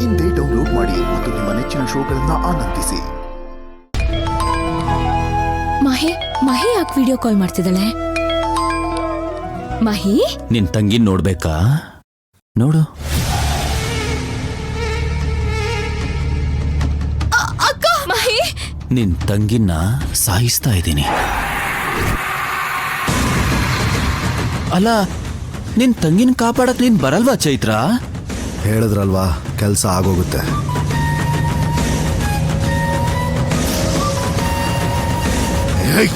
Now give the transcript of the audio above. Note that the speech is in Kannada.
ಇಂದೇ ಡೌನ್ಲೋಡ್ ಮಾಡಿ ಮತ್ತು ನಿಮ್ಮ ನೆಚ್ಚಿನ ಶೋಗಳನ್ನ ಆನಂದಿಸಿ. ಮಹಿ ಯಾಕೆ ವಿಡಿಯೋ ಕಾಲ್ ಮಾಡ್ತಿದ್ದಾಳೆ? ಮಹಿ, ನಿನ್ ತಂಗಿನ್ ನೋಡ್ಬೇಕಾ? ನೋಡು. ಅಕ್ಕ, ಮಹಿ, ನಿನ್ ತಂಗಿನ ಸಾಯಿಸ್ತಾ ಇದ್ದೀನಿ. ಅಲ್ಲ, ನಿನ್ ತಂಗಿನ ಕಾಪಾಡಕ್ ನೀನ್ ಬರಲ್ವಾ ಚೈತ್ರ? ಹೇಳಿದ್ರಲ್ವಾ, ಕೆಲಸ ಆಗೋಗುತ್ತೆ. ಏಯ್